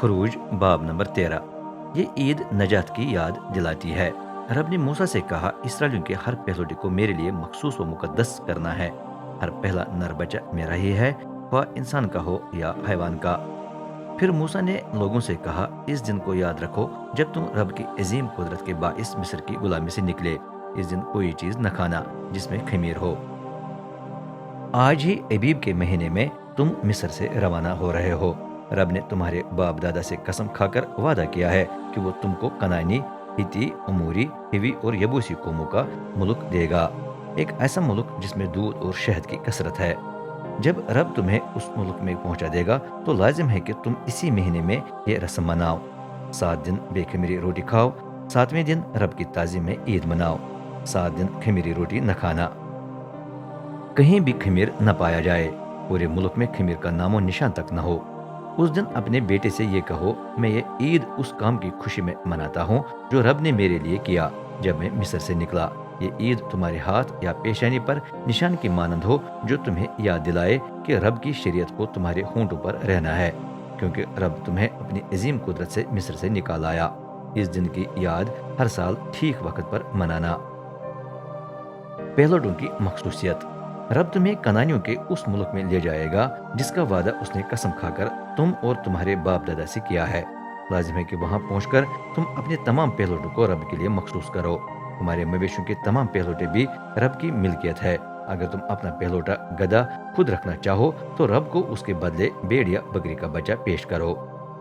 खरूज बाब नंबर 13। ये ईद नजात की याद दिलाती है। रब ने मूसा से कहा, इसराइलियों के हर पहलौठे को मेरे लिए मखसूस व मुकद्दस करना है। हर पहला नर बच्चा मेरा ही है, वह इंसान का हो या हैवान का। फिर मूसा ने लोगों से कहा, इस दिन को याद रखो जब तुम रब की अजीम कुदरत के बाइस मिस्र की गुलामी से निकले। इस दिन कोई चीज न खाना जिसमें खमीर हो। आज ही अबीब के महीने में तुम मिस्र से रवाना हो रहे हो। रब ने तुम्हारे बाप दादा से कसम खाकर वादा किया है कि वो तुमको कनानी, हिती, उमूरी, हिवी और यबूसी कौमों का मुल्क देगा। एक ऐसा मुल्क जिसमें दूध और शहद की कसरत है। जब रब तुम्हें उस मुल्क में पहुंचा देगा तो लाजिम है कि तुम इसी महीने में ये रस्म मनाओ। 7 दिन बेखमीरी रोटी खाओ। 7वें दिन रब की ताज़ीम में ईद मनाओ। 7 दिन खमीरी रोटी न खाना, कहीं भी खमीर न पाया जाए। पूरे मुल्क में खमीर का नामो निशान तक न हो। उस दिन अपने बेटे से ये कहो, मैं ये ईद उस काम की खुशी में मनाता हूँ जो रब ने मेरे लिए किया जब मैं मिस्र से निकला। ये ईद तुम्हारे हाथ या पेशानी पर निशान की मानंद हो, जो तुम्हें याद दिलाए कि रब की शरीयत को तुम्हारे होंठों पर रहना है, क्योंकि रब तुम्हें अपनी अजीम कुदरत से मिस्र से निकाल आया। इस दिन की याद हर साल ठीक वक्त पर मनाना। पहलौठों की मखसूसियत। रब तुम्हें कनानियों के उस मुल्क में ले जाएगा जिसका वादा उसने कसम खाकर तुम और तुम्हारे बाप दादा से किया है। लाजिम है कि वहां पहुंचकर तुम अपने तमाम पहलौठों को रब के लिए मखसूस करो। तुम्हारे मवेशियों के तमाम पहलौठे भी रब की मिल्कियत है। अगर तुम अपना पहलौठा गधा खुद रखना चाहो तो रब को उसके बदले भेड़ या बकरी का बच्चा पेश करो।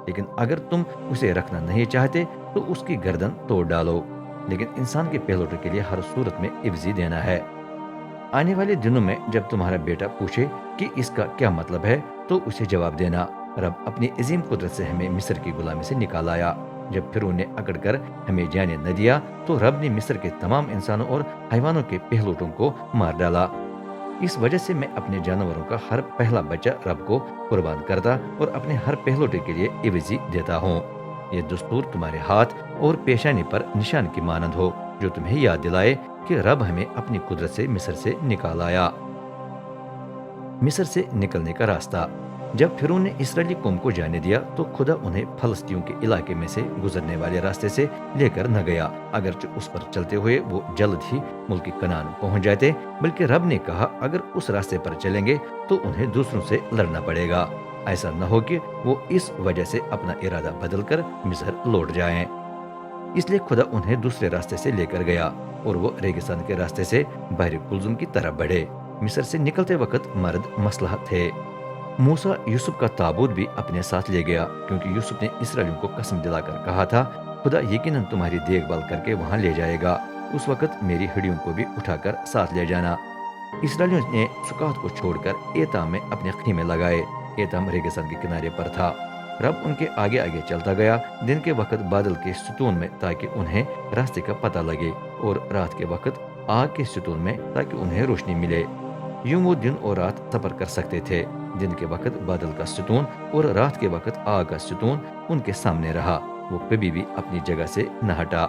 लेकिन अगर तुम उसे रखना नहीं चाहते तो उसकी गर्दन तोड़ डालो। लेकिन इंसान के पहलौठे के लिए हर सूरत में इब्जी देना है। आने वाले दिनों में जब तुम्हारा बेटा पूछे कि इसका क्या मतलब है, तो उसे जवाब देना, रब अपनी अजीम कुदरत से हमें मिस्र की गुलामी से निकाल आया। जब फिर उन्हें अकड़कर हमें जाने न दिया तो रब ने मिस्र के तमाम इंसानों और हैवानों के पहलौठों को मार डाला। इस वजह से मैं अपने जानवरों का हर पहला बच्चा रब को कुर्बान करता और अपने हर पहलौठे के लिए इवजी देता हूँ। ये दस्तूर तुम्हारे हाथ और पेशानी पर निशान की मानंद हो, जो तुम्हें याद दिलाए कि रब हमें अपनी कुदरत से मिस्र से निकाल आया। मिस्र से निकलने का रास्ता। जब फिरौन ने इसराइली कौम को जाने दिया तो खुदा उन्हें फलस्तियों के इलाके में से गुजरने वाले रास्ते से लेकर न गया, अगरचे उस पर चलते हुए वो जल्द ही मुल्क कनान पहुंच जाते, बल्कि रब ने कहा, अगर उस रास्ते पर चलेंगे तो उन्हें दूसरों से लड़ना पड़ेगा। ऐसा न हो कि वो इस वजह से अपना इरादा बदलकर मिस्र लौट जाएं। इसलिए खुदा उन्हें दूसरे रास्ते से लेकर गया और वो रेगिस्तान के रास्ते से बहर कुलजुम की तरफ बढ़े। मिस्र से निकलते वक्त मर्द मसलह थे। मूसा यूसुफ का ताबूत भी अपने साथ ले गया, क्योंकि यूसुफ ने इसराइलियों को कसम दिलाकर कहा था, खुदा यकीनन तुम्हारी देखभाल करके वहां ले जाएगा। उस वक्त मेरी हड्डियों को भी उठाकर साथ ले जाना। इसराइलियों ने सुकात को छोड़कर एताम में अपने खीमे लगाए। एताम रेगिस्तान के किनारे पर था। रब उनके आगे आगे चलता गया दिन के वक्त बादल के सुतून में, ताकि उन्हें रास्ते का पता लगे, और रात के वक्त आग के सुतून में, ताकि उन्हें रोशनी मिले। यूं वो दिन और रात सफर कर सकते थे। दिन के वक्त बादल का सुतून और रात के वक्त आग का सुतून उनके सामने रहा। वो कभी भी अपनी जगह से न हटा।